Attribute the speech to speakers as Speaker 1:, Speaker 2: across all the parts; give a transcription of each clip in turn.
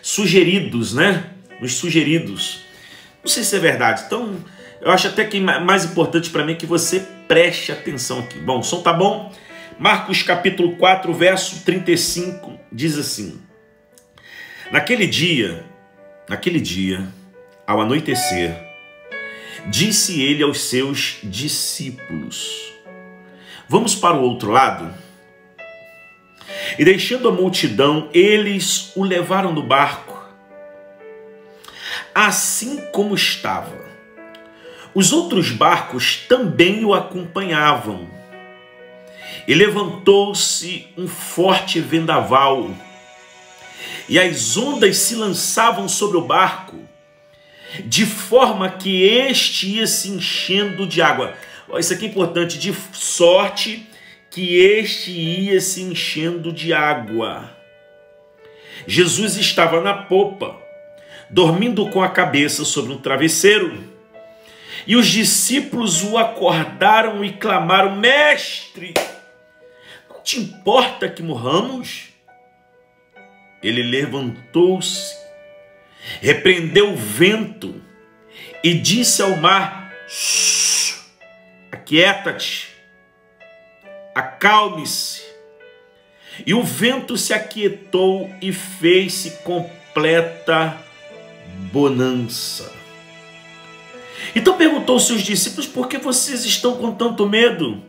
Speaker 1: sugeridos, né? Nos sugeridos. Não sei se é verdade. Então, eu acho até que mais importante para mim é que você preste atenção aqui. Bom, o som tá bom? Marcos capítulo 4, verso 35, diz assim: Naquele dia, ao anoitecer, disse ele aos seus discípulos: Vamos para o outro lado? E deixando a multidão, eles o levaram no barco, assim como estava. Os outros barcos também o acompanhavam. E levantou-se um forte vendaval, e as ondas se lançavam sobre o barco, de forma que este ia se enchendo de água. Isso aqui é importante, de sorte que este ia se enchendo de água. Jesus estava na popa, dormindo com a cabeça sobre um travesseiro. E os discípulos o acordaram e clamaram: Mestre, não te importa que morramos? Ele levantou-se, repreendeu o vento e disse ao mar: Aquieta-te, acalme-se. E o vento se aquietou e fez-se completa bonança. Então perguntou aos seus discípulos: Por que vocês estão com tanto medo?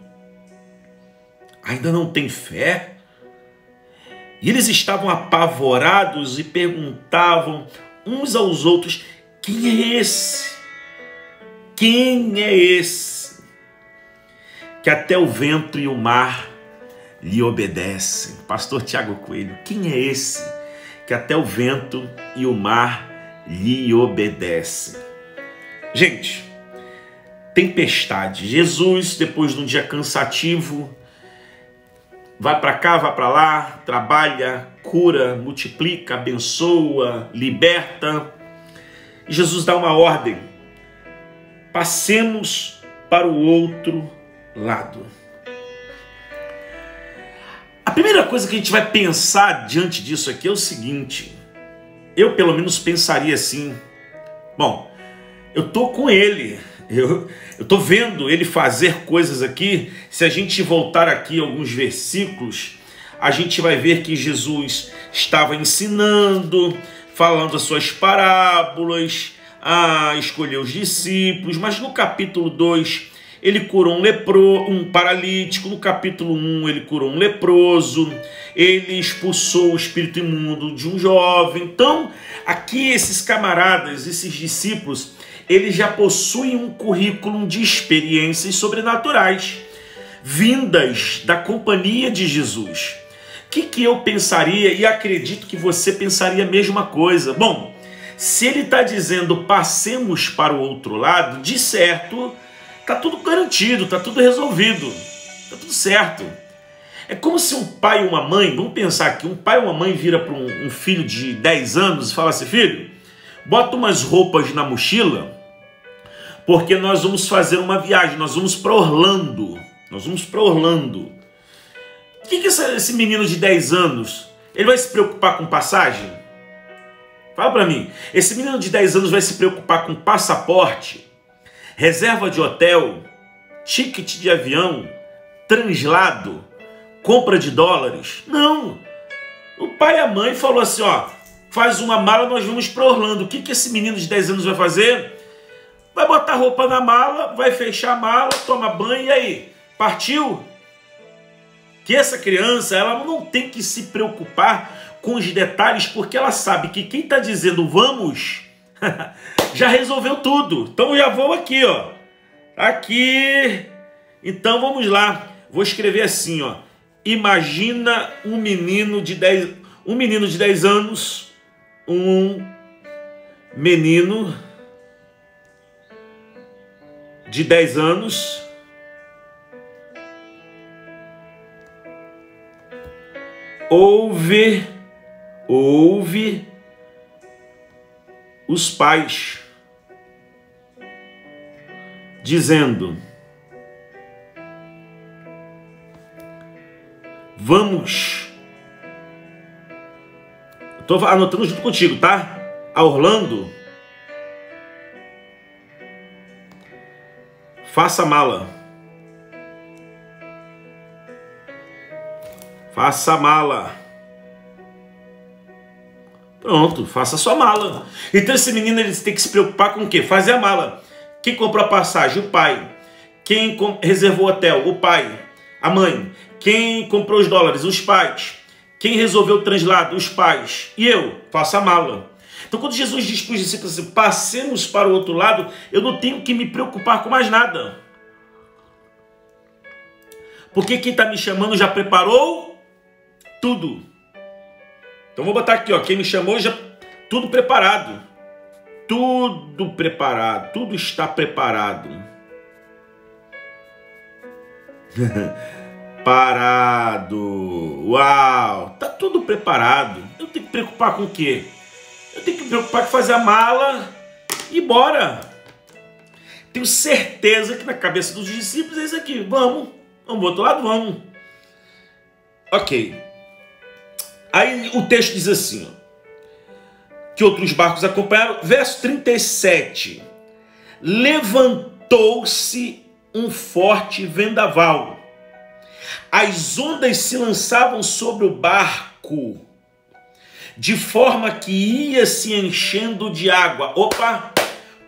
Speaker 1: Ainda não têm fé? E eles estavam apavorados e perguntavam uns aos outros: Quem é esse? Quem é esse? Que até o vento e o mar lhe obedecem. Pastor Tiago Coelho, quem é esse? Que até o vento e o mar lhe obedecem. Gente, tempestade. Jesus, depois de um dia cansativo, vai para cá, vai para lá, trabalha, cura, multiplica, abençoa, liberta. E Jesus dá uma ordem: passemos para o outro lado. A primeira coisa que a gente vai pensar diante disso aqui é o seguinte: eu pelo menos pensaria assim: bom, eu tô com ele, eu tô vendo ele fazer coisas aqui. Se a gente voltar aqui alguns versículos, a gente vai ver que Jesus estava ensinando, falando as suas parábolas, a escolher os discípulos. Mas no capítulo 2, ele curou um paralítico. No capítulo 1, ele curou um leproso. Ele expulsou o espírito imundo de um jovem. Então, aqui esses camaradas, esses discípulos, eles já possuem um currículo de experiências sobrenaturais, vindas da companhia de Jesus. O que eu pensaria, e acredito que você pensaria a mesma coisa? Bom, se ele está dizendo passemos para o outro lado, de certo, está tudo garantido, está tudo resolvido, está tudo certo. É como se um pai ou uma mãe, vamos pensar aqui, um pai ou uma mãe vira para um filho de 10 anos e fala assim: filho, bota umas roupas na mochila, porque nós vamos fazer uma viagem, nós vamos para Orlando. Nós vamos para Orlando. O que esse menino de 10 anos, ele vai se preocupar com passagem? Fala para mim. Esse menino de 10 anos vai se preocupar com passaporte, reserva de hotel, ticket de avião, translado, compra de dólares? Não. O pai e a mãe falou assim: ó, faz uma mala, nós vamos para Orlando. O que esse menino de 10 anos vai fazer? Vai botar roupa na mala, vai fechar a mala, toma banho e aí? Partiu? Que essa criança, ela não tem que se preocupar com os detalhes, porque ela sabe que quem está dizendo vamos já resolveu tudo. Então já vou aqui, ó. Aqui. Então vamos lá. Vou escrever assim, ó. Imagina um menino de 10 anos, um menino de 10 anos ouve os pais dizendo: vamos Estou anotando junto contigo, tá? A Orlando, faça a mala. Faça a mala. Pronto, faça a sua mala. Então esse menino ele tem que se preocupar com o quê? Fazer a mala. Quem comprou a passagem? O pai. Quem reservou o hotel? O pai. A mãe. Quem comprou os dólares? Os pais. Quem resolveu o translado? Os pais. E eu? Faço a mala. Então quando Jesus diz para os discípulos assim, passemos para o outro lado, eu não tenho que me preocupar com mais nada. Porque quem está me chamando já preparou tudo. Então vou botar aqui, ó, quem me chamou já tudo preparado. Tudo preparado, tudo está preparado. Parado. Uau, tá tudo preparado. Eu tenho que preocupar com o quê? Eu tenho que me preocupar com fazer a mala e bora. Tenho certeza que na cabeça dos discípulos é isso aqui. Vamos pro outro lado, vamos. Ok. Aí o texto diz assim, ó, que outros barcos acompanharam. Verso 37. Levantou-se um forte vendaval. As ondas se lançavam sobre o barco, de forma que ia se enchendo de água. Opa!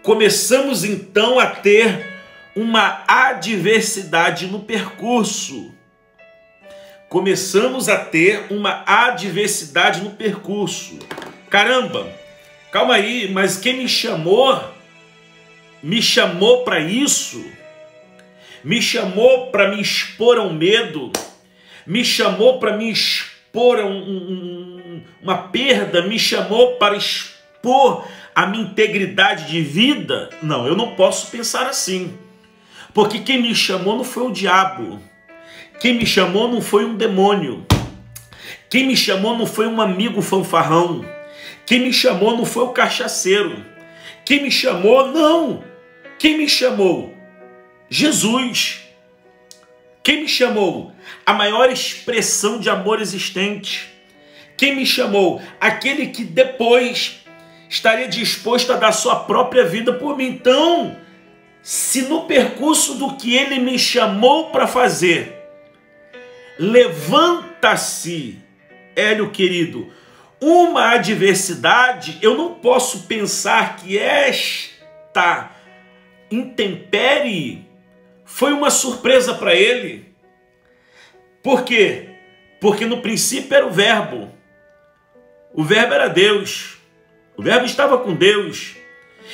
Speaker 1: Começamos então a ter uma adversidade no percurso. Começamos a ter uma adversidade no percurso. Caramba, calma aí, mas quem me chamou para isso, me chamou para me expor ao medo, me chamou para me expor a uma perda, me chamou para expor a minha integridade de vida. Não, eu não posso pensar assim, porque quem me chamou não foi o diabo, quem me chamou não foi um demônio, quem me chamou não foi um amigo fanfarrão, quem me chamou não foi o cachaceiro, quem me chamou, não, quem me chamou? Jesus. Quem me chamou? A maior expressão de amor existente. Quem me chamou? Aquele que depois estaria disposto a dar sua própria vida por mim. Então, se no percurso do que ele me chamou para fazer, levanta-se, Hélio querido, uma adversidade, eu não posso pensar que esta intempérie foi uma surpresa para ele. Por quê? Porque no princípio era o verbo era Deus, o verbo estava com Deus,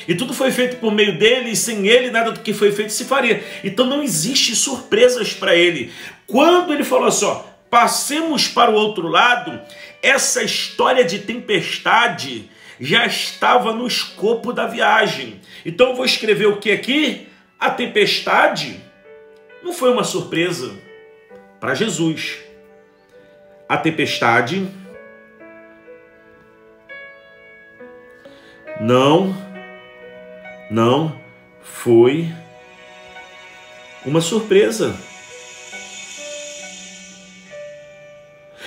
Speaker 1: e tudo foi feito por meio dele, e sem ele nada do que foi feito se faria. Então não existe surpresas para ele. Quando ele falou assim, ó, passemos para o outro lado, essa história de tempestade já estava no escopo da viagem. Então eu vou escrever o que aqui? A tempestade não foi uma surpresa para Jesus. A tempestade não foi uma surpresa.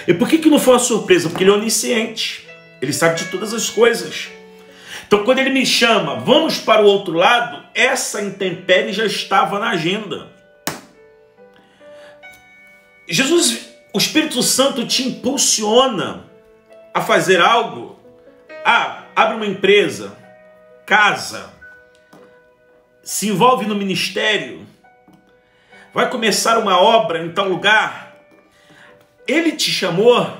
Speaker 1: E por que não foi uma surpresa? Porque ele é onisciente. Ele sabe de todas as coisas. Então, quando ele me chama, vamos para o outro lado, essa intempérie já estava na agenda. Jesus, o Espírito Santo te impulsiona a fazer algo. Abre uma empresa, casa, se envolve no ministério, vai começar uma obra em tal lugar. Ele te chamou,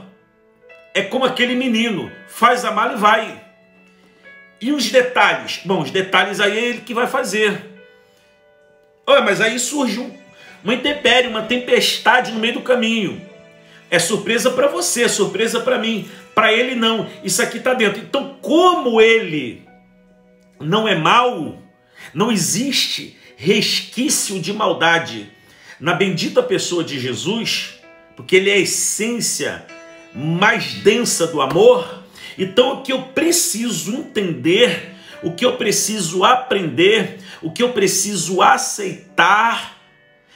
Speaker 1: é como aquele menino, faz a mala e vai. E os detalhes? Bom, os detalhes aí é ele que vai fazer. Mas aí surge uma intempérie, uma tempestade no meio do caminho. É surpresa para você, é surpresa para mim. Para ele não, isso aqui está dentro. Então, como ele não é mau, não existe resquício de maldade na bendita pessoa de Jesus, porque ele é a essência mais densa do amor. Então o que eu preciso entender, o que eu preciso aprender, o que eu preciso aceitar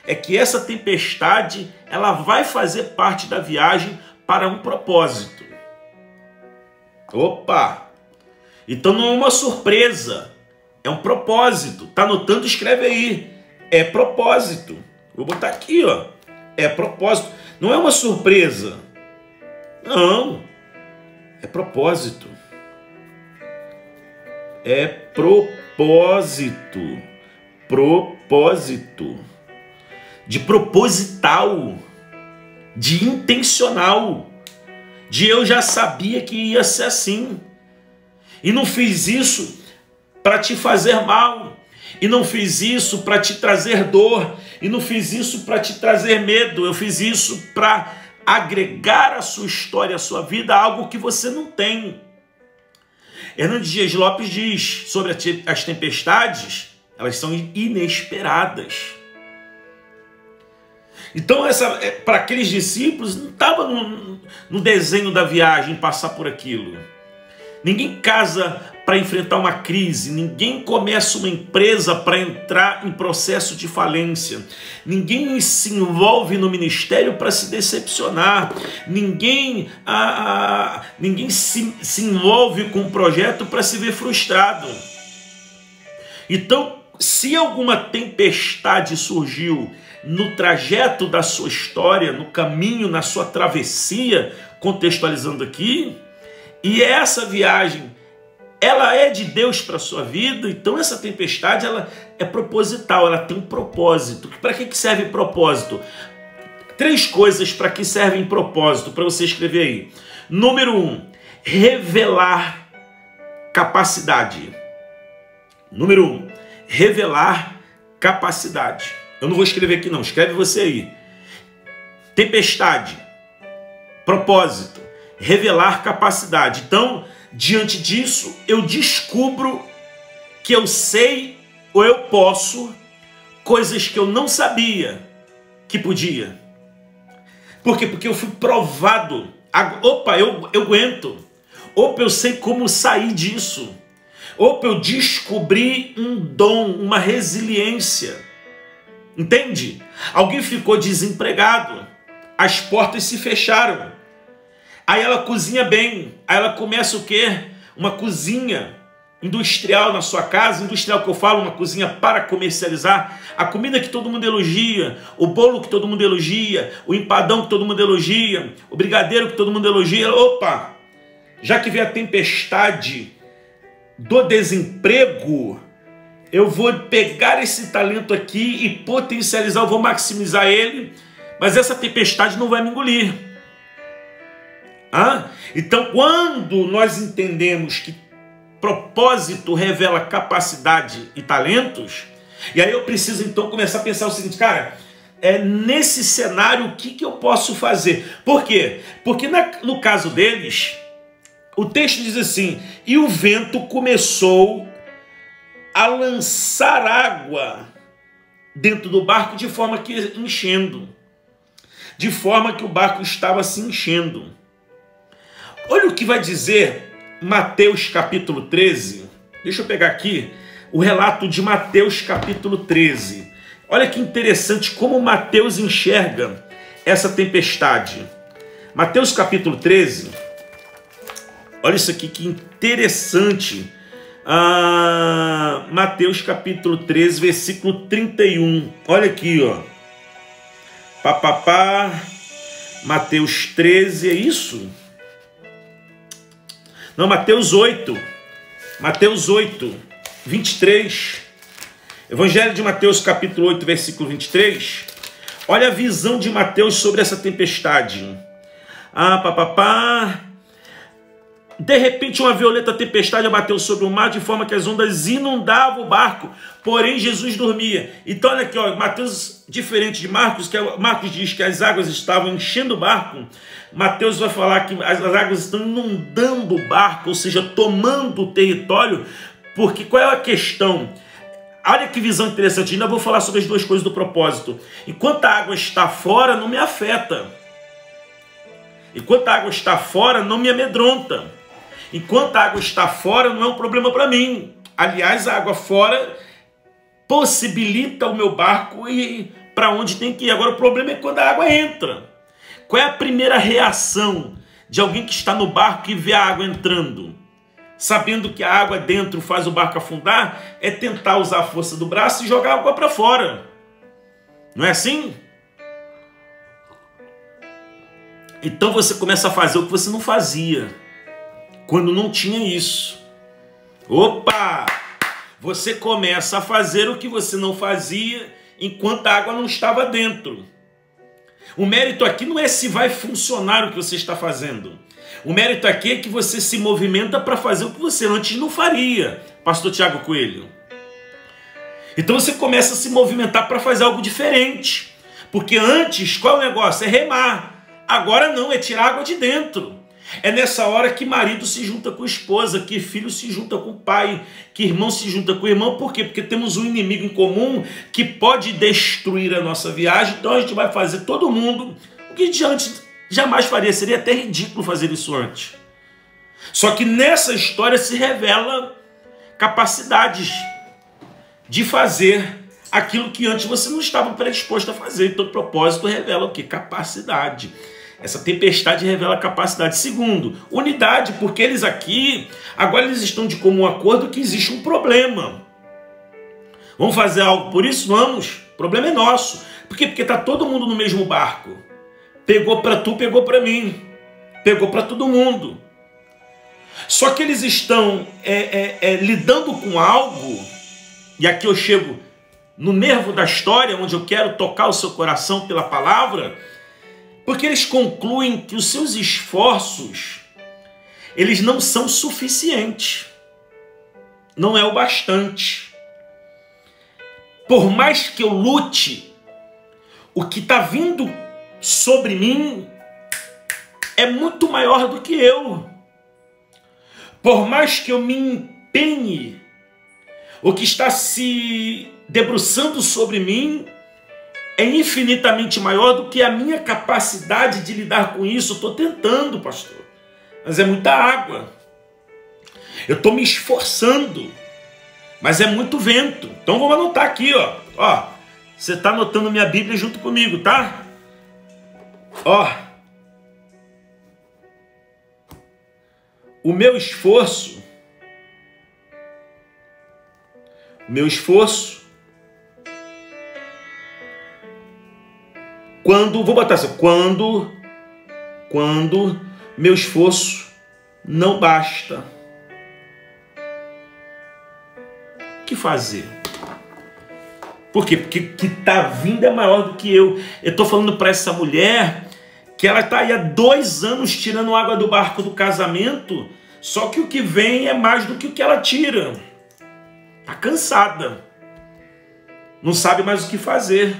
Speaker 1: é que essa tempestade ela vai fazer parte da viagem para um propósito. Opa! Então não é uma surpresa, é um propósito. Tá anotando? Escreve aí. É propósito. Vou botar aqui, ó. É propósito. Não é uma surpresa. Não. É propósito. É propósito. Propósito. De proposital. De intencional. De eu já sabia que ia ser assim. E não fiz isso para te fazer mal. E não fiz isso para te trazer dor. E não fiz isso para te trazer medo. Eu fiz isso para agregar à sua história, à sua vida, algo que você não tem. Hernandes Dias Lopes diz sobre as tempestades, elas são inesperadas. Então, para aqueles discípulos, não estava no desenho da viagem passar por aquilo. Ninguém casa para enfrentar uma crise, ninguém começa uma empresa para entrar em processo de falência, ninguém se envolve no ministério para se decepcionar, ninguém se envolve com um projeto para se ver frustrado. Então, se alguma tempestade surgiu no trajeto da sua história, no caminho, na sua travessia, contextualizando aqui, e essa viagem, ela é de Deus para a sua vida, então essa tempestade, ela é proposital, ela tem um propósito. Para que serve propósito? 3 coisas para que servem propósito, para você escrever aí. Número 1, revelar capacidade. Número 1, revelar capacidade. Eu não vou escrever aqui não, escreve você aí. Tempestade, propósito, revelar capacidade. Então, diante disso, eu descubro que eu sei ou eu posso coisas que eu não sabia que podia. Por quê? Porque eu fui provado. Opa, eu aguento. Opa, eu sei como sair disso. Opa, eu descobri um dom, uma resiliência. Entende? Alguém ficou desempregado. As portas se fecharam. Aí ela cozinha bem. Aí ela começa o quê? Uma cozinha industrial na sua casa. Industrial que eu falo, uma cozinha para comercializar. A comida que todo mundo elogia. O bolo que todo mundo elogia. O empadão que todo mundo elogia. O brigadeiro que todo mundo elogia. Opa! Já que veio a tempestade do desemprego, eu vou pegar esse talento aqui e potencializar, eu vou maximizar ele, mas essa tempestade não vai me engolir. Então, quando nós entendemos que propósito revela capacidade e talentos, e aí eu preciso então começar a pensar o seguinte, cara, nesse cenário o que eu posso fazer? Por quê? Porque no caso deles, o texto diz assim, e o vento começou a lançar água dentro do barco de forma que enchendo. De forma que o barco estava se enchendo. Olha o que vai dizer Mateus capítulo 13. Deixa eu pegar aqui o relato de Mateus capítulo 13. Olha que interessante como Mateus enxerga essa tempestade. Mateus capítulo 13. Olha isso aqui que interessante. Mateus capítulo 13, versículo 31. Olha aqui, ó. Mateus 13, é isso? Não, Mateus 8. Mateus 8, 23. Evangelho de Mateus capítulo 8, versículo 23. Olha a visão de Mateus sobre essa tempestade. De repente uma violenta tempestade abateu sobre o mar de forma que as ondas inundavam o barco, porém Jesus dormia. Então olha aqui, ó, Mateus, diferente de Marcos, que Marcos diz que as águas estavam enchendo o barco, Mateus vai falar que as águas estão inundando o barco, ou seja, tomando o território, porque qual é a questão? Olha que visão interessante, ainda vou falar sobre as 2 coisas do propósito. Enquanto a água está fora, não me afeta. Enquanto a água está fora, não me amedronta. Enquanto a água está fora, não é um problema para mim. Aliás, a água fora possibilita o meu barco ir para onde tem que ir. Agora, o problema é quando a água entra. Qual é a primeira reação de alguém que está no barco e vê a água entrando, sabendo que a água dentro faz o barco afundar, é tentar usar a força do braço e jogar a água para fora. Não é assim? Então você começa a fazer o que você não fazia quando não tinha isso. Opa! Você começa a fazer o que você não fazia enquanto a água não estava dentro. O mérito aqui não é se vai funcionar o que você está fazendo. O mérito aqui é que você se movimenta para fazer o que você antes não faria, Pastor Tiago Coelho. Então você começa a se movimentar para fazer algo diferente. Porque antes, qual é o negócio? É remar. Agora não, é tirar água de dentro. É nessa hora que marido se junta com esposa, que filho se junta com pai, que irmão se junta com irmão. Por quê? Porque temos um inimigo em comum que pode destruir a nossa viagem. Então a gente vai fazer todo mundo o que a gente antes jamais faria. Seria até ridículo fazer isso antes. Só que nessa história se revela capacidades de fazer aquilo que antes você não estava predisposto a fazer. Então o propósito revela o quê? Capacidade. Essa tempestade revela capacidade. Segundo, unidade, porque eles aqui, agora eles estão de comum acordo que existe um problema. Vamos fazer algo por isso? Vamos. O problema é nosso. Por quê? Porque está todo mundo no mesmo barco. Pegou para tu, pegou para mim. Pegou para todo mundo. Só que eles estão lidando com algo, e aqui eu chego no nervo da história, onde eu quero tocar o seu coração pela palavra, porque eles concluem que os seus esforços, eles não são suficientes. Não é o bastante. Por mais que eu lute, o que está vindo sobre mim é muito maior do que eu. Por mais que eu me empenhe, o que está se debruçando sobre mim é infinitamente maior do que a minha capacidade de lidar com isso. Eu estou tentando, pastor, mas é muita água. Eu estou me esforçando, mas é muito vento. Então vamos anotar aqui, ó. Você está anotando minha Bíblia junto comigo, tá? O meu esforço, vou botar assim, quando meu esforço não basta, o que fazer? Por quê? Porque o que está vindo é maior do que eu. Eu estou falando para essa mulher que ela está aí há 2 anos tirando água do barco do casamento, só que o que vem é mais do que o que ela tira. Está cansada. Não sabe mais o que fazer.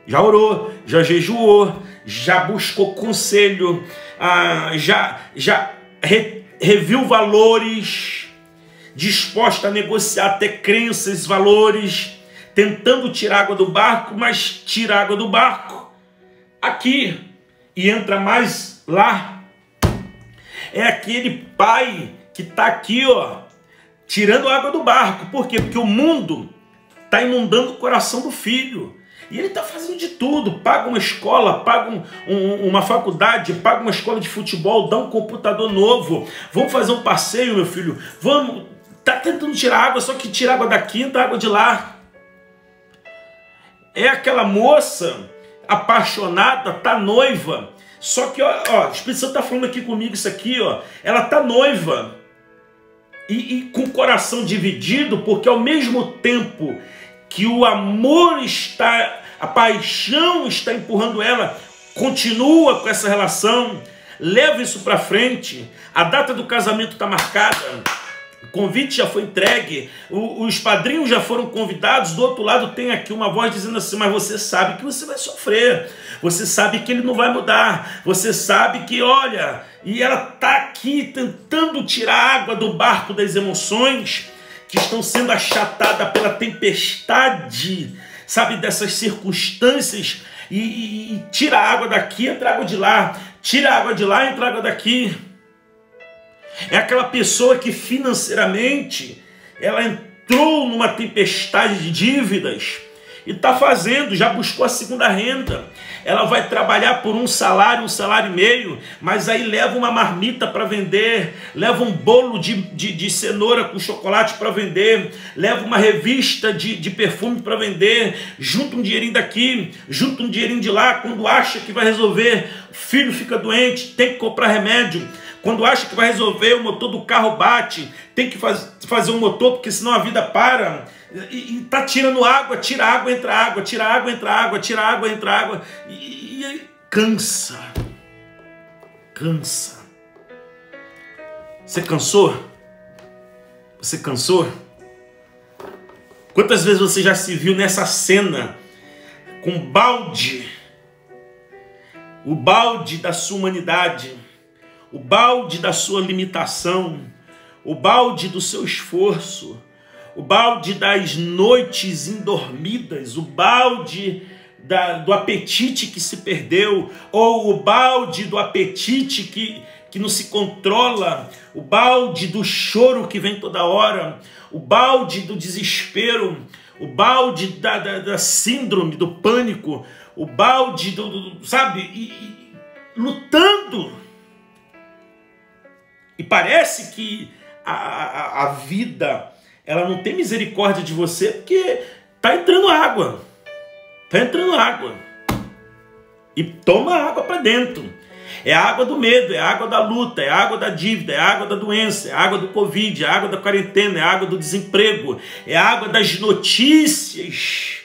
Speaker 1: Já orou, já jejuou, já buscou conselho, já reviu valores, disposta a negociar até crenças, valores, tentando tirar água do barco, mas tira água do barco aqui e entra mais lá. É aquele pai que está aqui, tirando água do barco. Por quê? Porque o mundo está inundando o coração do filho. E ele está fazendo de tudo, paga uma escola, paga uma faculdade, paga uma escola de futebol, dá um computador novo, vamos fazer um passeio, meu filho, vamos, está tentando tirar água, só que tira água daqui, entra água de lá. É aquela moça apaixonada, está noiva, só que, o Espírito Santo está falando aqui comigo isso aqui, ela está noiva, e com o coração dividido, porque ao mesmo tempo que o amor está, a paixão está empurrando ela, continua com essa relação, leva isso para frente, a data do casamento está marcada, o convite já foi entregue, os padrinhos já foram convidados, do outro lado tem aqui uma voz dizendo assim, mas você sabe que você vai sofrer, você sabe que ele não vai mudar, você sabe que, olha, e ela está aqui tentando tirar a água do barco das emoções, que estão sendo achatadas pela tempestade, sabe, dessas circunstâncias, e tira a água daqui, entra a água de lá, tira a água de lá, entra a água daqui. É aquela pessoa que financeiramente, ela entrou numa tempestade de dívidas, e está fazendo, já buscou a segunda renda. Ela vai trabalhar por um salário e meio, mas aí leva uma marmita para vender, leva um bolo de cenoura com chocolate para vender, leva uma revista de perfume para vender, junta um dinheirinho daqui, junta um dinheirinho de lá. Quando acha que vai resolver, o filho fica doente, tem que comprar remédio. Quando acha que vai resolver, o motor do carro bate, tem que fazer um motor, porque senão a vida para. E está tirando água, tira água, entra água, tira água, entra água, tira água, entra água. E cansa. Cansa. Você cansou? Você cansou? Quantas vezes você já se viu nessa cena com balde? O balde da sua humanidade, o balde da sua limitação, o balde do seu esforço, o balde das noites indormidas, o balde do apetite que se perdeu, ou o balde do apetite que não se controla, o balde do choro que vem toda hora, o balde do desespero, o balde da síndrome, do pânico, o balde sabe, lutando. E parece que a vida, ela não tem misericórdia de você, porque está entrando água. Está entrando água. E toma água para dentro. É a água do medo, é a água da luta, é a água da dívida, é a água da doença, é a água do Covid, é a água da quarentena, é a água do desemprego, é a água das notícias.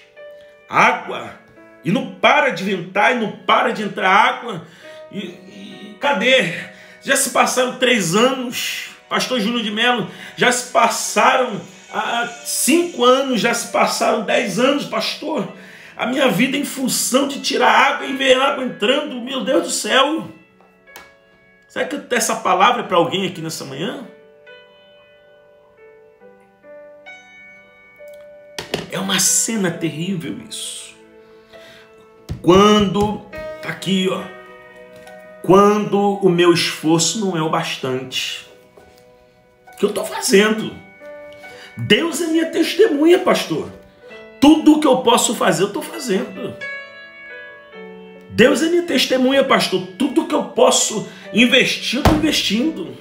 Speaker 1: Água. E não para de ventar, e não para de entrar água. E cadê? Já se passaram 3 anos, pastor Júnior de Mello, já se passaram 5 anos, já se passaram 10 anos, pastor. A minha vida em função de tirar água e ver água entrando, meu Deus do céu. Será que eu tenho essa palavra para alguém aqui nessa manhã? É uma cena terrível isso. Quando, tá aqui, ó. Quando o meu esforço não é o bastante. O que eu estou fazendo? Deus é minha testemunha, pastor. Tudo o que eu posso fazer, eu estou fazendo. Deus é minha testemunha, pastor. Tudo que eu posso investir, eu estou investindo.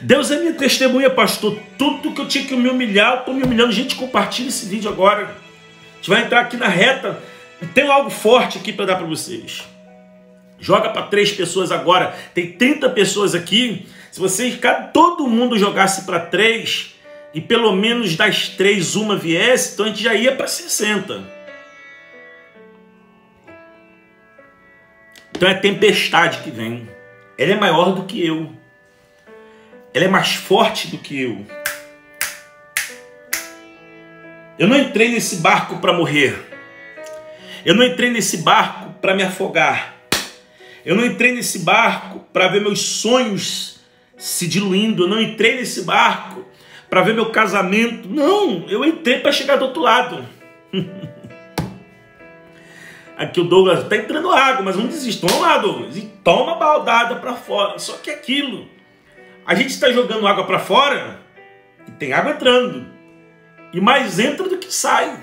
Speaker 1: Deus é minha testemunha, pastor. Tudo que eu tinha que me humilhar, eu estou me humilhando. Gente, compartilha esse vídeo agora. A gente vai entrar aqui na reta. E tem algo forte aqui para dar para vocês. Joga para 3 pessoas agora. Tem 30 pessoas aqui. Se vocês, todo mundo jogasse para 3, e pelo menos das 3 uma viesse, então a gente já ia para 60. Então é tempestade que vem. Ela é maior do que eu. Ela é mais forte do que eu. Eu não entrei nesse barco para morrer. Eu não entrei nesse barco para me afogar. Eu não entrei nesse barco para ver meus sonhos se diluindo. Eu não entrei nesse barco para ver meu casamento. Não, eu entrei para chegar do outro lado. Aqui o Douglas está entrando água, mas não desiste. Vamos lá, Douglas. E toma a baldada para fora. Só que aquilo, a gente está jogando água para fora e tem água entrando. E mais entra do que sai.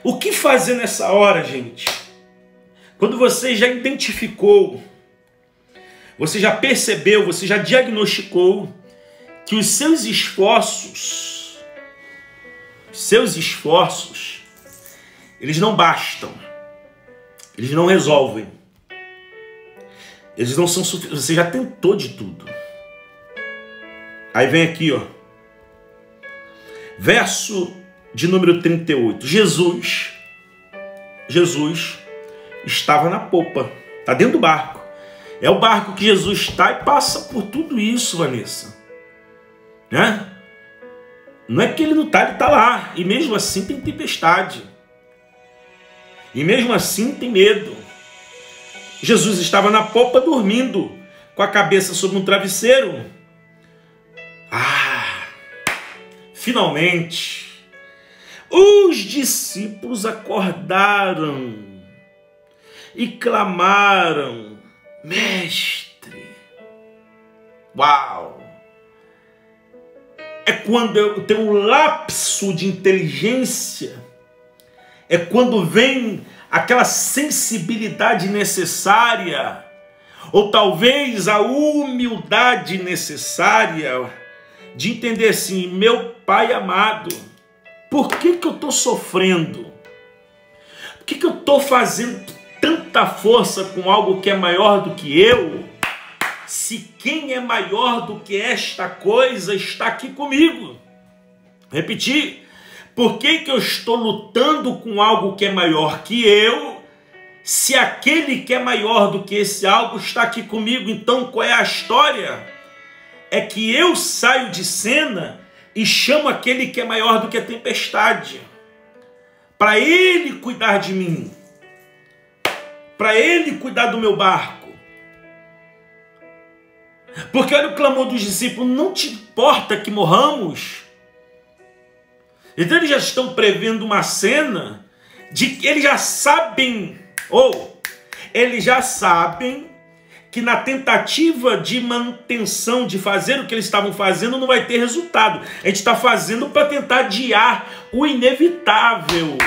Speaker 1: O que fazer nessa hora, gente? Quando você já identificou, você já percebeu, você já diagnosticou que os seus esforços, eles não bastam, eles não resolvem, eles não são suficientes, você já tentou de tudo. Aí vem aqui, ó, verso de número 38, Jesus estava na popa, está dentro do barco, é o barco que Jesus está e passa por tudo isso, Vanessa. Né? Não é que ele não está, ele está lá. E mesmo assim tem tempestade. E mesmo assim tem medo. Jesus estava na popa dormindo, com a cabeça sobre um travesseiro. Finalmente, os discípulos acordaram e clamaram: Mestre. Uau! É quando eu tenho um lapso de inteligência é quando vem aquela sensibilidade necessária, ou talvez a humildade necessária de entender assim, meu Pai amado, por que eu estou sofrendo? Por que eu estou fazendo tanta força com algo que é maior do que eu? Se quem é maior do que esta coisa está aqui comigo. Repetir. Por que eu estou lutando com algo que é maior que eu, se aquele que é maior do que esse algo está aqui comigo? Então qual é a história? É que eu saio de cena e chamo aquele que é maior do que a tempestade, para ele cuidar de mim, para ele cuidar do meu barco. Porque olha o clamor dos discípulos, não te importa que morramos? Então eles já estão prevendo uma cena de que eles já sabem, eles já sabem que na tentativa de manutenção, de fazer o que eles estavam fazendo, não vai ter resultado. A gente está fazendo para tentar adiar o inevitável.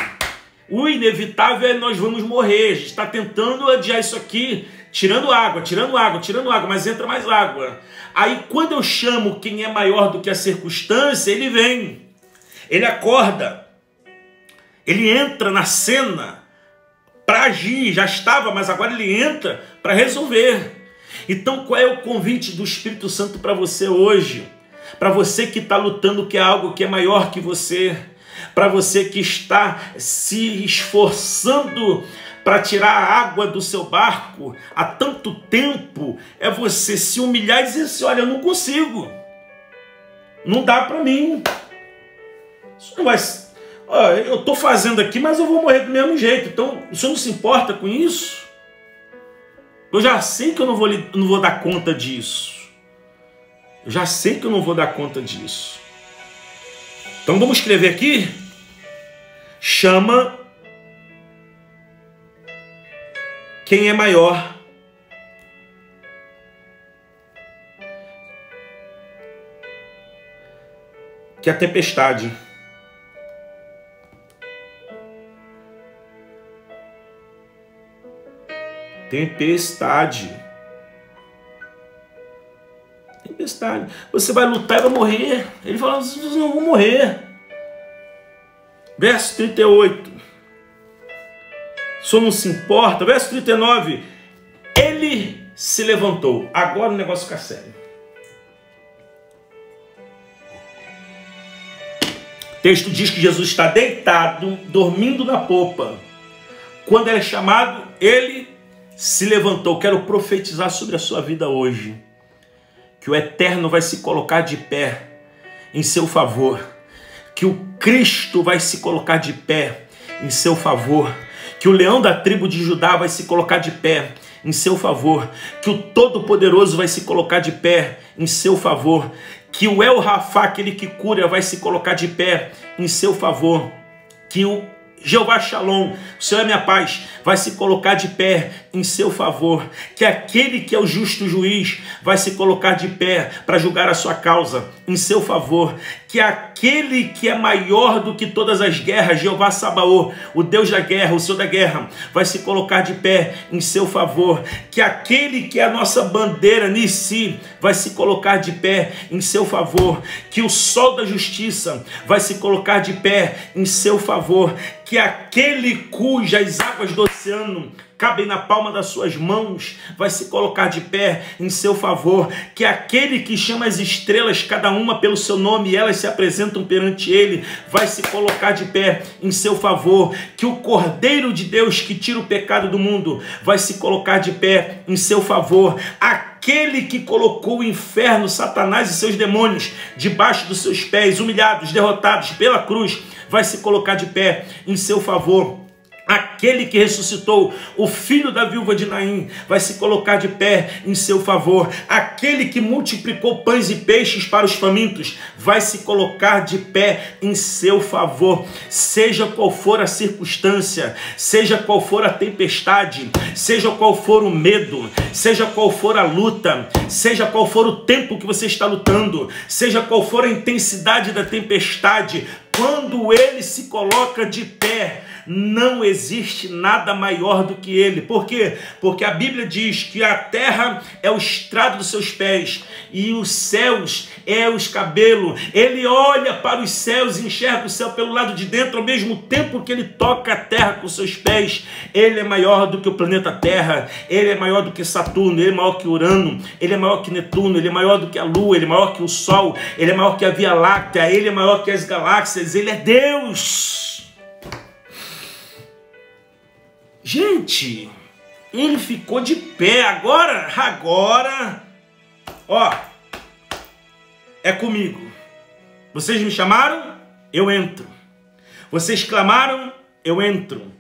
Speaker 1: O inevitável é nós vamos morrer. A gente está tentando adiar isso aqui, tirando água, mas entra mais água. Aí quando eu chamo quem é maior do que a circunstância, ele vem. Ele acorda, ele entra na cena para agir, já estava, mas agora ele entra para resolver. Então qual é o convite do Espírito Santo para você hoje? Para você que está lutando que é algo que é maior que você, para você que está se esforçando para tirar a água do seu barco há tanto tempo, é você se humilhar e dizer assim, olha, eu não consigo, não dá para mim. Isso não vai... eu estou fazendo aqui, mas eu vou morrer do mesmo jeito. Então, o senhor não se importa com isso? Eu já sei que eu não vou dar conta disso. Eu já sei que eu não vou dar conta disso. Então, vamos escrever aqui. Chama quem é maior que a tempestade. Tempestade. Você vai lutar e vai morrer. Ele fala, vocês não vão morrer. Verso 38. O senhor não se importa. Verso 39. Ele se levantou. Agora o negócio fica sério. O texto diz que Jesus está deitado, dormindo na popa. Quando ele é chamado, ele se levantou. Quero profetizar sobre a sua vida hoje, que o Eterno vai se colocar de pé em seu favor, que o Cristo vai se colocar de pé em seu favor, que o leão da tribo de Judá vai se colocar de pé em seu favor, que o Todo-Poderoso vai se colocar de pé em seu favor, que o El Rafá, aquele que cura, vai se colocar de pé em seu favor, que o Jeová Shalom, o Senhor é minha paz, vai se colocar de pé em seu favor, que aquele que é o justo juiz vai se colocar de pé para julgar a sua causa em seu favor, que aquele que é maior do que todas as guerras, Jeová Sabaoth, o Deus da guerra, o Senhor da guerra, vai se colocar de pé em seu favor, que aquele que é a nossa bandeira, Nissi, vai se colocar de pé em seu favor, que o sol da justiça vai se colocar de pé em seu favor, que aquele cujas águas do oceano cabem na palma das suas mãos vai se colocar de pé em seu favor, que aquele que chama as estrelas, cada uma pelo seu nome, e elas se apresentam perante ele, vai se colocar de pé em seu favor, que o Cordeiro de Deus que tira o pecado do mundo vai se colocar de pé em seu favor, aquele que colocou o inferno, Satanás e seus demônios debaixo dos seus pés, humilhados, derrotados pela cruz, vai se colocar de pé em seu favor. Aquele que ressuscitou o filho da viúva de Naim vai se colocar de pé em seu favor. Aquele que multiplicou pães e peixes para os famintos vai se colocar de pé em seu favor. Seja qual for a circunstância, seja qual for a tempestade, seja qual for o medo, seja qual for a luta, seja qual for o tempo que você está lutando, seja qual for a intensidade da tempestade, quando ele se coloca de pé, não existe nada maior do que ele. Por quê? Porque a Bíblia diz que a terra é o estrado dos seus pés e os céus é os cabelos. Ele olha para os céus e enxerga o céu pelo lado de dentro, ao mesmo tempo que ele toca a terra com seus pés. Ele é maior do que o planeta Terra, ele é maior do que Saturno, ele é maior que Urano, ele é maior que Netuno, ele é maior do que a Lua, ele é maior que o Sol, ele é maior que a Via Láctea, ele é maior que as galáxias, ele é Deus. Gente, ele ficou de pé. Agora, ó, é comigo. Vocês me chamaram? Eu entro. Vocês clamaram? Eu entro.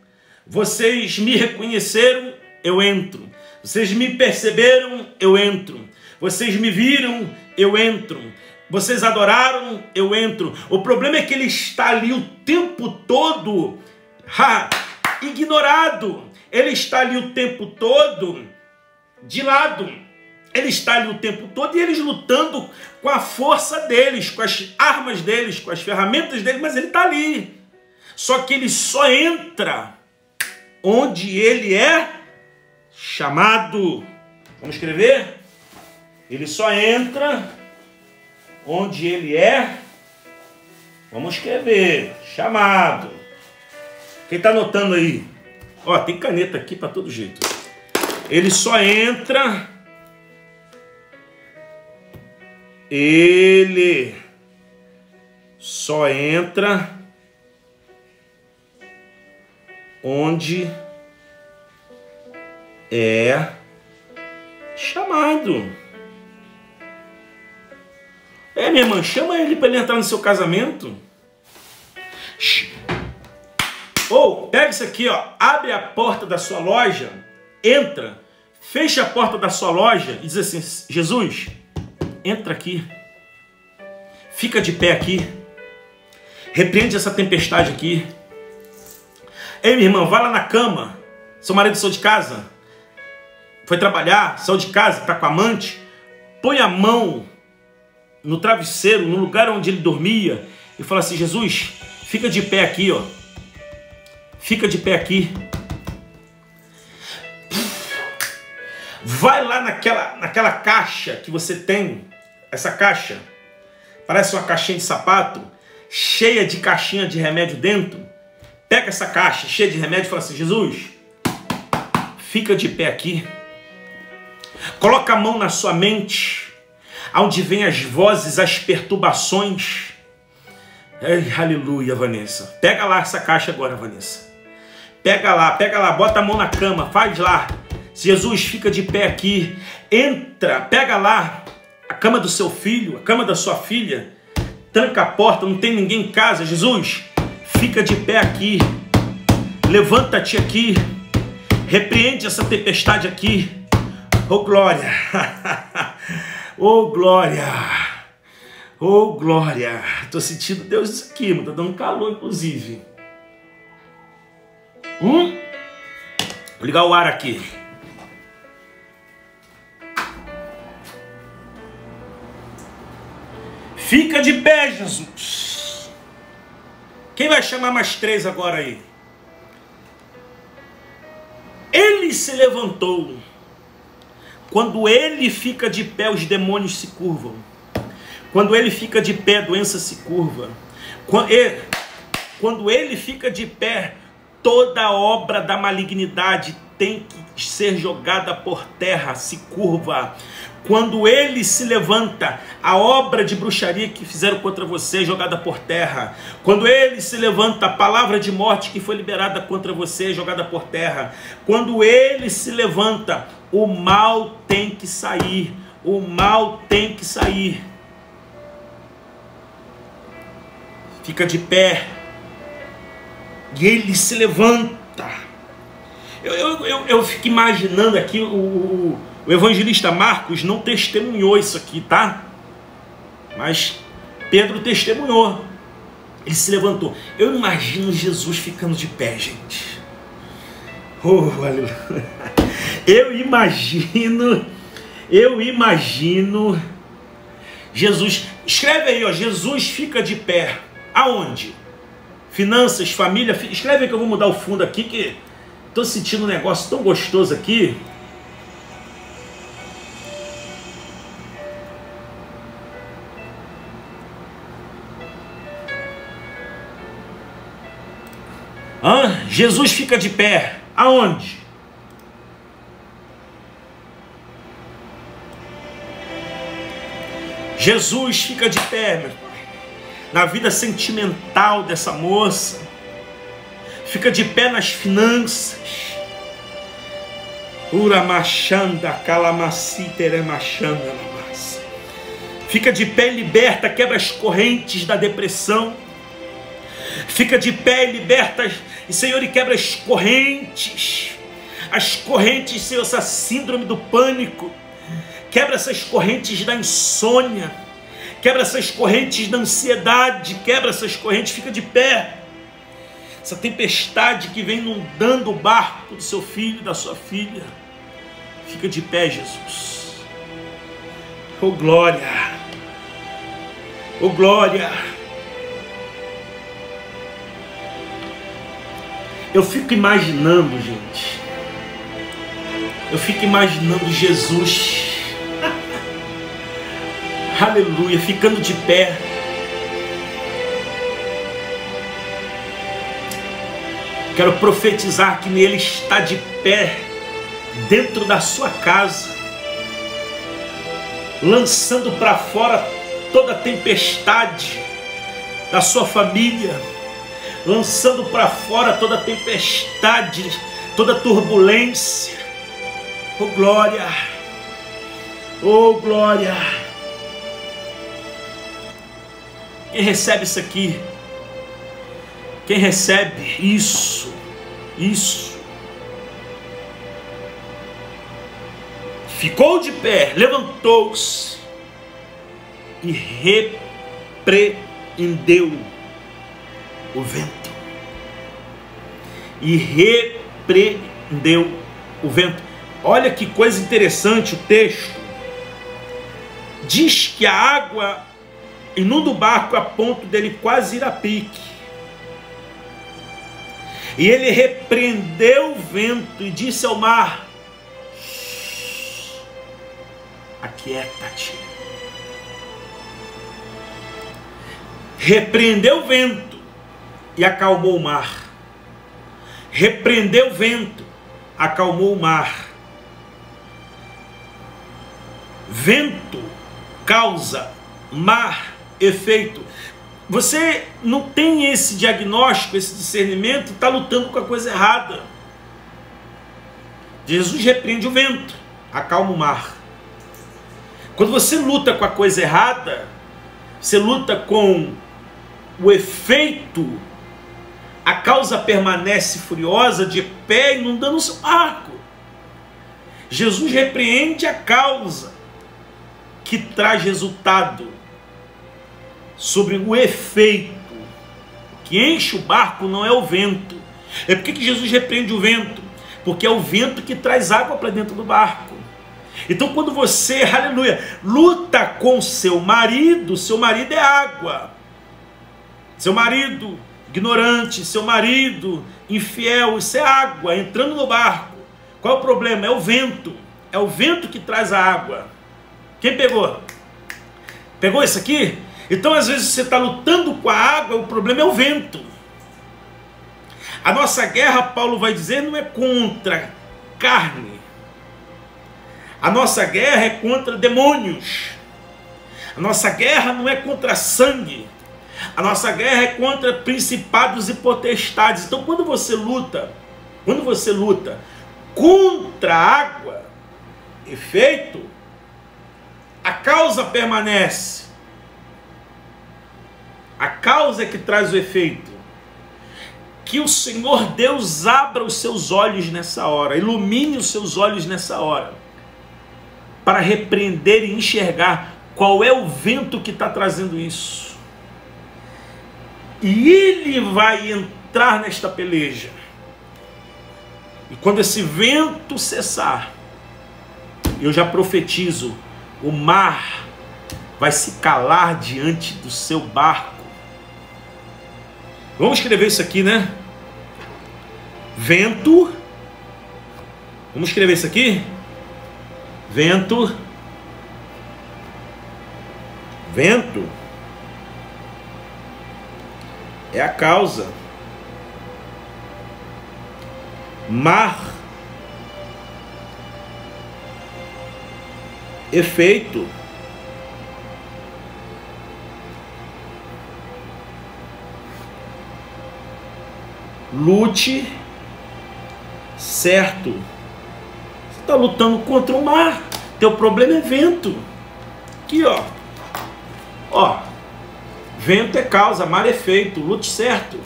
Speaker 1: Vocês me reconheceram? Eu entro. Vocês me perceberam? Eu entro. Vocês me viram? Eu entro. Vocês adoraram? Eu entro. O problema é que ele está ali o tempo todo ignorado. Ele está ali o tempo todo de lado. Ele está ali o tempo todo e eles lutando com a força deles, com as armas deles, com as ferramentas deles, mas ele está ali. Só que ele só entra onde ele é chamado. Vamos escrever? Ele só entra onde ele é, vamos escrever, chamado. Quem está anotando aí? Ó, tem caneta aqui para todo jeito. Ele só entra, ele só entra onde é chamado. Minha irmã, chama ele para ele entrar no seu casamento. Ou, pega isso aqui, ó, abre a porta da sua loja, entra, fecha a porta da sua loja e diz assim: Jesus, entra aqui, fica de pé aqui, repreende essa tempestade aqui. Ei, minha irmã, vai lá na cama, seu marido saiu de casa, foi trabalhar, saiu de casa, está com a amante, põe a mão no travesseiro, no lugar onde ele dormia, e fala assim: Jesus, fica de pé aqui, ó. Fica de pé aqui. Vai lá naquela caixa que você tem. Essa caixa parece uma caixinha de sapato, cheia de caixinha de remédio dentro. Pega essa caixa cheia de remédio e fala assim: Jesus, fica de pé aqui. Coloca a mão na sua mente, onde vem as vozes, as perturbações. Aleluia, Vanessa. Pega lá essa caixa agora, Vanessa. Pega lá, bota a mão na cama, faz lá. Jesus, fica de pé aqui. Entra, pega lá a cama do seu filho, a cama da sua filha. Tranca a porta, não tem ninguém em casa. Jesus, fica de pé aqui. Levanta-te aqui. Repreende essa tempestade aqui. Oh, glória. Oh, glória. Oh, glória. Estou sentindo Deus aqui, mano. Tá dando calor, inclusive. Vou ligar o ar aqui. Fica de pé, Jesus. Quem vai chamar mais 3 agora aí? Ele se levantou. Quando ele fica de pé, os demônios se curvam. Quando ele fica de pé, a doença se curva. Quando ele fica de pé, toda obra da malignidade tem que ser jogada por terra, se curva. Quando ele se levanta, a obra de bruxaria que fizeram contra você é jogada por terra. Quando ele se levanta, a palavra de morte que foi liberada contra você é jogada por terra. Quando ele se levanta, o mal tem que sair. O mal tem que sair. Fica de pé. E ele se levanta. Eu fico imaginando aqui, o evangelista Marcos não testemunhou isso aqui, tá? Mas Pedro testemunhou. Ele se levantou. Eu imagino Jesus ficando de pé, gente. Oh, aleluia. Eu imagino Jesus. Escreve aí, ó. Jesus fica de pé. Aonde? finanças, família. Escreve aí que eu vou mudar o fundo aqui, que estou sentindo um negócio tão gostoso aqui. Jesus fica de pé. Aonde? Jesus fica de pé, meu pai, na vida sentimental dessa moça. Fica de pé nas finanças. Uramachanda, calamaciteremachanda. Fica de pé e liberta, quebra as correntes da depressão. Fica de pé e liberta, e Senhor, e quebra as correntes, Senhor, essa síndrome do pânico. Quebra essas correntes da insônia, quebra essas correntes da ansiedade, quebra essas correntes, fica de pé. Essa tempestade que vem inundando o barco do seu filho e da sua filha, fica de pé, Jesus. Oh glória, oh glória. Eu fico imaginando, gente, Jesus, aleluia, ficando de pé. Quero profetizar que ele está de pé dentro da sua casa, lançando para fora toda a tempestade da sua família, lançando para fora toda a tempestade, toda a turbulência. Oh glória, oh glória. Quem recebe isso aqui? Quem recebe isso? Ficou de pé, levantou-se e repreendeu o vento. E repreendeu o vento. Olha que coisa interessante o texto. Diz que a água inunda o barco a ponto dele quase ir a pique. E ele repreendeu o vento e disse ao mar: aquieta-te. Repreendeu o vento e acalmou o mar. Repreendeu o vento, acalmou o mar. Vento causa, mar efeito. Você não tem esse diagnóstico, esse discernimento, e está lutando com a coisa errada. Jesus repreende o vento, acalma o mar. Quando você luta com a coisa errada, você luta com o efeito, a causa permanece furiosa, de pé, inundando o seu barco. Jesus repreende a causa que traz resultado sobre o efeito. O que enche o barco não é o vento. É porque que Jesus repreende o vento? Porque é o vento que traz água para dentro do barco. Então quando você, aleluia, luta com seu marido é água. Seu marido ignorante, seu marido infiel, isso é água entrando no barco. Qual é o problema? É o vento. É o vento que traz a água. Quem pegou? Pegou isso aqui? Então às vezes você está lutando com a água, o problema é o vento. A nossa guerra, Paulo vai dizer, não é contra carne. A nossa guerra é contra demônios. A nossa guerra não é contra sangue. A nossa guerra é contra principados e potestades. Então quando você luta contra a água, efeito, a causa permanece. A causa é que traz o efeito. Que o Senhor Deus abra os seus olhos nessa hora, ilumine os seus olhos nessa hora, para repreender e enxergar qual é o vento que está trazendo isso. E ele vai entrar nesta peleja. E quando esse vento cessar, eu já profetizo, o mar vai se calar diante do seu barco. Vamos escrever isso aqui, né? Vento. Vamos escrever isso aqui? Vento. Vento é a causa. Mar, efeito. Lute, certo. Você está lutando contra o mar. Teu problema é vento. Aqui, ó. Ó. Vento é causa, mar é efeito. Lute certo.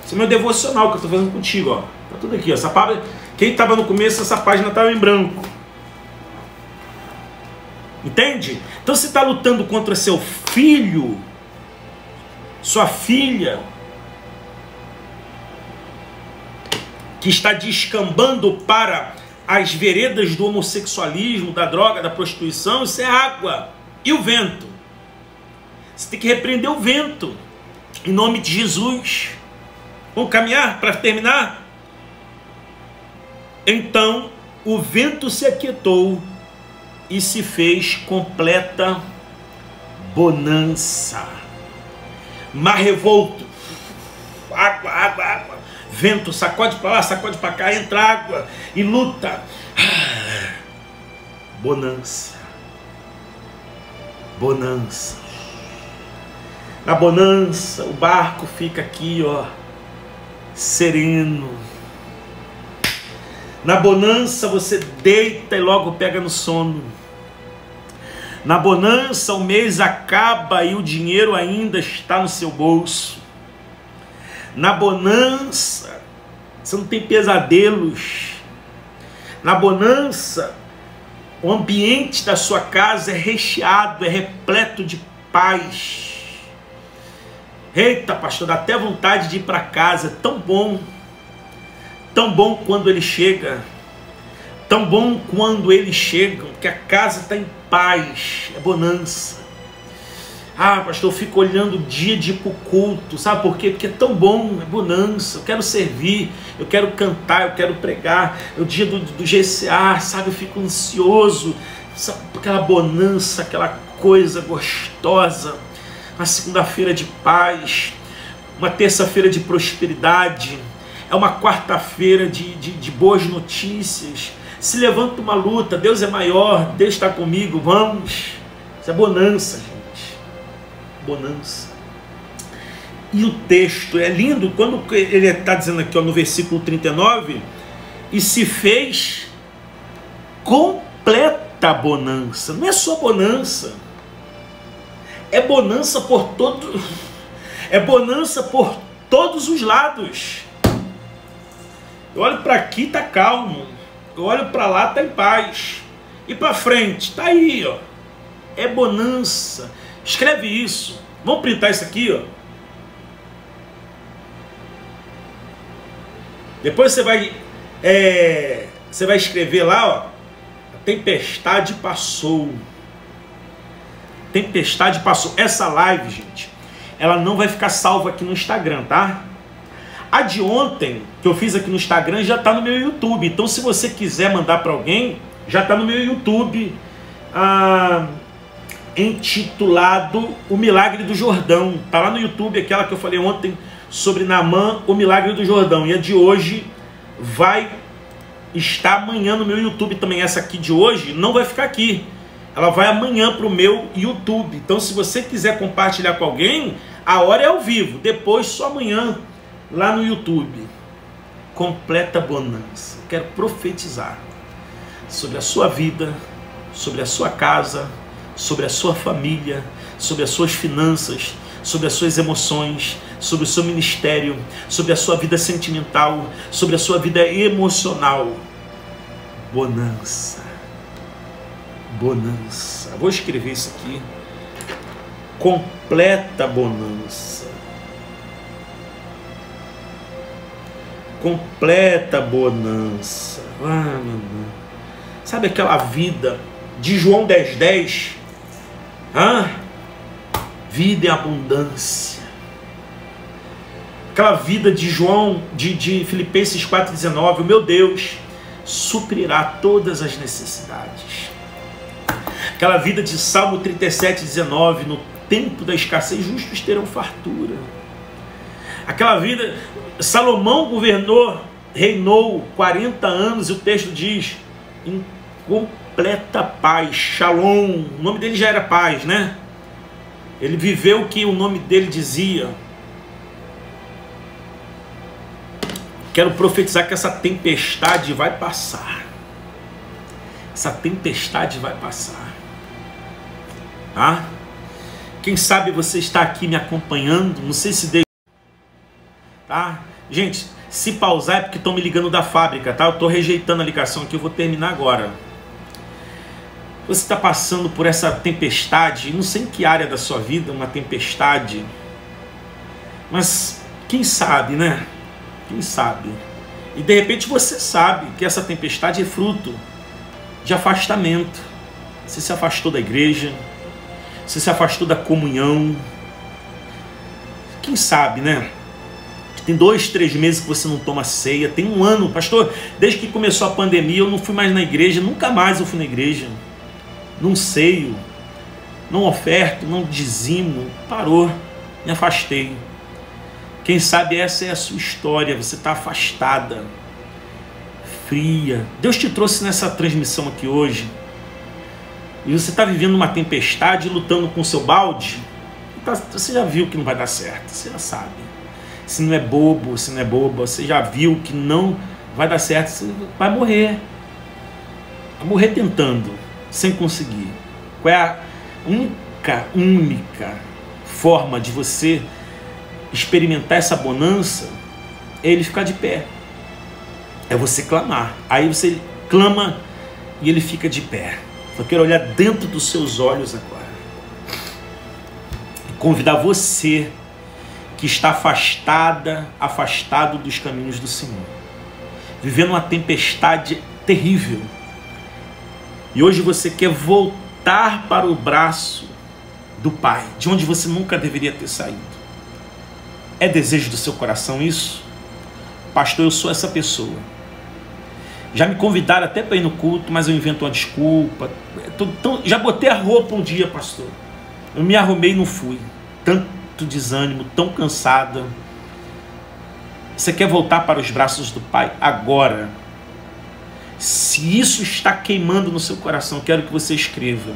Speaker 1: Esse é meu devocional que eu estou fazendo contigo, ó. Tá tudo aqui, ó. Essa página, quem estava no começo, essa página estava em branco. Entende? Então você está lutando contra seu filho, sua filha, que está descambando para as veredas do homossexualismo, da droga, da prostituição. Isso é água. E o vento? Você tem que repreender o vento, em nome de Jesus. Vamos caminhar para terminar? Então o vento se aquietou e se fez completa bonança. Mar revolto, água, água, água. Vento sacode para lá, sacode para cá, entra água e luta. Bonança. Bonança. Na bonança, o barco fica aqui, ó, sereno. Na bonança você deita e logo pega no sono. Na bonança o mês acaba e o dinheiro ainda está no seu bolso. Na bonança você não tem pesadelos. Na bonança o ambiente da sua casa é recheado, é repleto de paz. Eita, pastor, dá até vontade de ir para casa. É tão bom quando ele chega. Tão bom quando eles chegam, que a casa está em paz, é bonança. Ah, pastor, eu fico olhando o dia de ir para o culto, sabe por quê? Porque é tão bom, é bonança, eu quero servir, eu quero cantar, eu quero pregar, é o dia do GCA, sabe, eu fico ansioso, sabe, aquela bonança, aquela coisa gostosa, uma segunda-feira de paz, uma terça-feira de prosperidade, é uma quarta-feira de boas notícias. Se levanta uma luta, Deus é maior, Deus está comigo, vamos. Isso é bonança, gente. Bonança. E o texto é lindo, quando ele está dizendo aqui, ó, no versículo 39, e se fez completa bonança. Não é só bonança, é bonança por todo, é bonança por todos os lados. Eu olho para aqui, está calmo. Eu olho para lá, está em paz. E para frente, está aí, ó. É bonança. Escreve isso. Vamos printar isso aqui, ó. Depois você vai escrever lá, ó. A tempestade passou. Tempestade passou. Essa live, gente, ela não vai ficar salva aqui no Instagram, tá? A de ontem, que eu fiz aqui no Instagram, já está no meu YouTube. Então, se você quiser mandar para alguém, já está no meu YouTube, intitulado O Milagre do Jordão. Está lá no YouTube, aquela que eu falei ontem sobre Naamã, O Milagre do Jordão. E a de hoje vai estar amanhã no meu YouTube também. Essa aqui de hoje não vai ficar aqui. Ela vai amanhã para o meu YouTube. Então, se você quiser compartilhar com alguém, a hora é ao vivo. Depois, só amanhã, lá no YouTube. Completa bonança. Quero profetizar sobre a sua vida, sobre a sua casa, sobre a sua família, sobre as suas finanças, sobre as suas emoções, sobre o seu ministério, sobre a sua vida sentimental, sobre a sua vida emocional. Bonança. Bonança. Vou escrever isso aqui. Completa bonança. Completa bonança. Ah, meu Deus. Sabe aquela vida de João 10:10? Vida em abundância. aquela vida de de Filipenses 4,19, o meu Deus suprirá todas as necessidades. Aquela vida de Salmo 37,19, no tempo da escassez, justos terão fartura. Aquela vida, Salomão reinou 40 anos, e o texto diz, em completa paz, Shalom, o nome dele já era paz, né? Ele viveu o que o nome dele dizia. Quero profetizar que essa tempestade vai passar. Essa tempestade vai passar. Tá? Quem sabe você está aqui me acompanhando, não sei se deu. Tá? Gente, se pausar é porque estão me ligando da fábrica, tá? Eu estou rejeitando a ligação aqui, eu vou terminar agora. Você está passando por essa tempestade, não sei em que área da sua vida, uma tempestade, mas quem sabe, né? Quem sabe? E de repente você sabe que essa tempestade é fruto de afastamento. Você se afastou da igreja, você se afastou da comunhão. Quem sabe, né? Tem 2, 3 meses que você não toma ceia, tem 1 ano, pastor, desde que começou a pandemia eu não fui mais na igreja, nunca mais eu fui na igreja. Não ceio, não oferto, não dizimo, parou, me afastei. Quem sabe essa é a sua história, você está afastada, fria. Deus te trouxe nessa transmissão aqui hoje, e você está vivendo uma tempestade, lutando com o seu balde, você já viu que não vai dar certo, você já sabe. Se não é bobo, se não é boba, você já viu que não vai dar certo, você vai morrer. Vai morrer tentando, sem conseguir. Qual é a única forma de você experimentar essa bonança? É ele ficar de pé. É você clamar. Aí você clama e ele fica de pé. Eu quero olhar dentro dos seus olhos agora e convidar você que está afastado dos caminhos do Senhor, vivendo uma tempestade terrível, e hoje você quer voltar para o braço do Pai, de onde você nunca deveria ter saído. É desejo do seu coração isso? Pastor, eu sou essa pessoa. Já me convidaram até para ir no culto, mas eu invento uma desculpa. Já botei a roupa um dia, pastor, eu me arrumei e não fui. Tanto desânimo, tão cansada. Você quer voltar para os braços do Pai agora? Se isso está queimando no seu coração, quero que você escreva: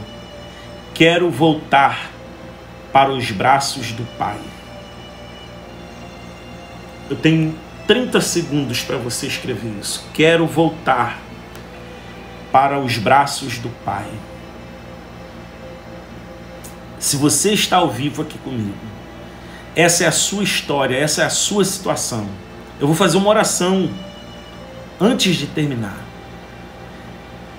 Speaker 1: quero voltar para os braços do Pai. Eu tenho 30 segundos para você escrever isso. Quero voltar para os braços do Pai. Se você está ao vivo aqui comigo, essa é a sua história, essa é a sua situação. Eu vou fazer uma oração antes de terminar.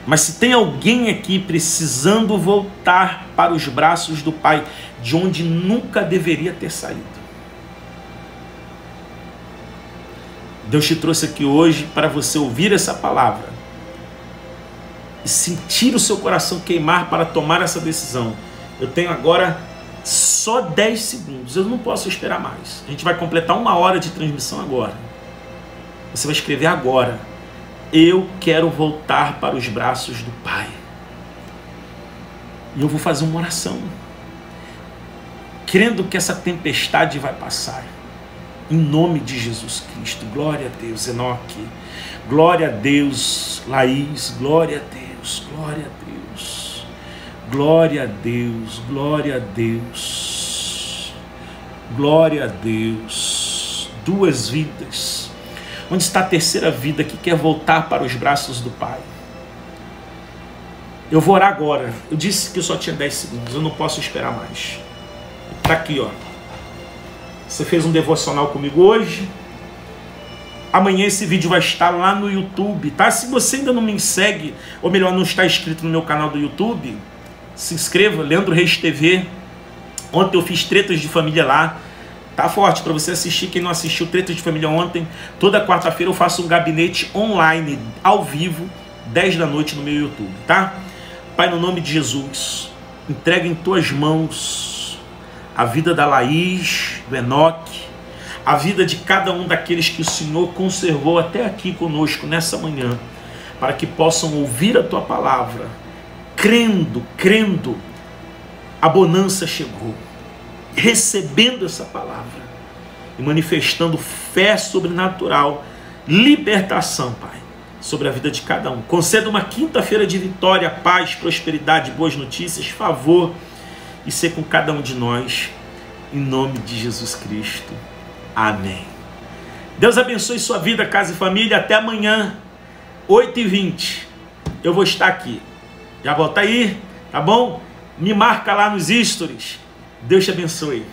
Speaker 1: Mas se tem alguém aqui precisando voltar para os braços do Pai, de onde nunca deveria ter saído, Deus te trouxe aqui hoje para você ouvir essa palavra e sentir o seu coração queimar para tomar essa decisão. Eu tenho agora só 10 segundos, eu não posso esperar mais. A gente vai completar 1 hora de transmissão agora. Você vai escrever agora: eu quero voltar para os braços do Pai. E eu vou fazer uma oração, crendo que essa tempestade vai passar. Em nome de Jesus Cristo. Glória a Deus, Enoque. Glória a Deus, Laís. Glória a Deus, glória a Deus. Glória a Deus, glória a Deus. Glória a Deus. 2 vidas. Onde está a terceira vida que quer voltar para os braços do Pai? Eu vou orar agora. Eu disse que eu só tinha 10 segundos. Eu não posso esperar mais. Está aqui, ó. Você fez um devocional comigo hoje. Amanhã esse vídeo vai estar lá no YouTube, tá? Se você ainda não me segue, ou melhor, não está inscrito no meu canal do YouTube, se inscreva, Leandro Reis TV. Ontem eu fiz Tretas de Família lá. Tá forte para você assistir. Quem não assistiu Tretas de Família ontem, toda quarta-feira eu faço um gabinete online, ao vivo, 10 da noite no meu YouTube, tá? Pai, no nome de Jesus, entrega em tuas mãos a vida da Laís, do Enoque, a vida de cada um daqueles que o Senhor conservou até aqui conosco nessa manhã, para que possam ouvir a tua palavra, crendo, a bonança chegou, recebendo essa palavra e manifestando fé sobrenatural, libertação, Pai, sobre a vida de cada um. Conceda uma quinta-feira de vitória, paz, prosperidade, boas notícias, favor, e ser com cada um de nós, em nome de Jesus Cristo. Amém. Deus abençoe sua vida, casa e família. Até amanhã, 8h20. Eu vou estar aqui. Já volta aí, tá bom? Me marca lá nos stories. Deus te abençoe.